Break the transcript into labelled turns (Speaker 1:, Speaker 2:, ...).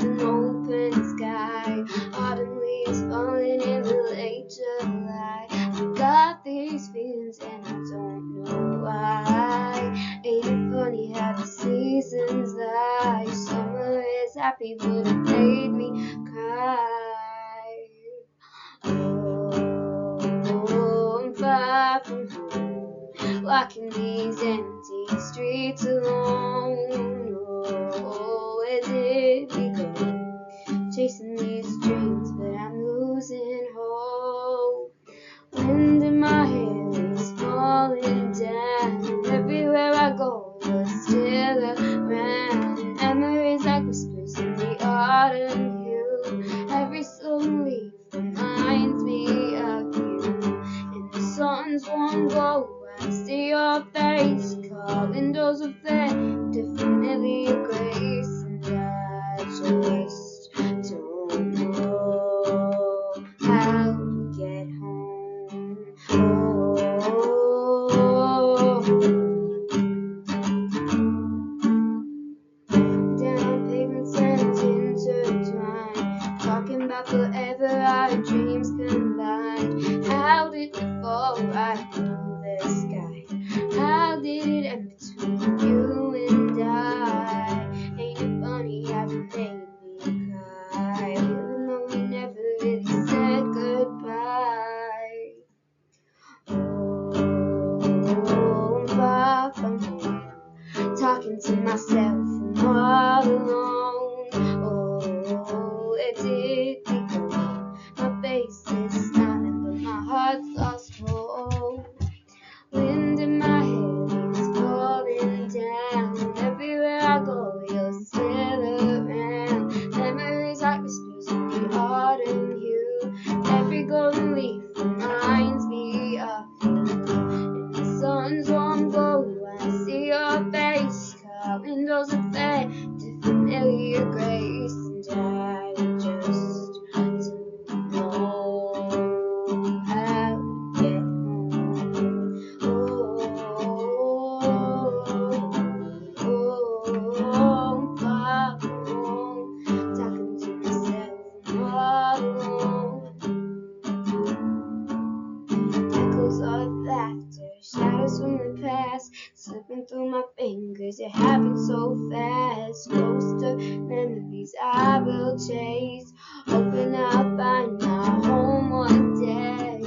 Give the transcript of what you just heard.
Speaker 1: an open sky. Autumn leaves falling in the late July. I got these feelings and I don't know why. Ain't it funny how the seasons lie? Summer is happy but it made me cry. Oh, I'm far from home, walking these empty streets alone. Oh, where did we go? Chasing these dreams, but I'm losing hope. Wind in my hair is falling down. Everywhere I go, you're still around. Memories like whispers in the autumn hue. Every slow leaf reminds me of you. In the sun's warm glow, I see your face, calling those of that familiar grace, and I just don't know how to get home. Down pavements and intertwined, talking about forever, our dreams combined. How did we fall right through the sky? How did it end between you and I? Ain't it funny how it made me cry, even though we never really said goodbye? Oh, I'm far from home, talking to myself, I'm all alone. Oh, where did we go? My face is smiling, but my heart's lost hope. Wind in my hair is falling down. Everywhere I go, you're still around. Memories like whispers in the autumn hue. Every golden leaf reminds me of you. In the sun's warm glow, I see your face, calling those of that familiar grace, and I just don't know how to get home. Oh, far from home, talking to myself, I'm all alone. Echoes of laughter, shadows from the past, slipping through my fingers, it happened so fast. Ghost of memories I will chase, hoping I'll find my home one day.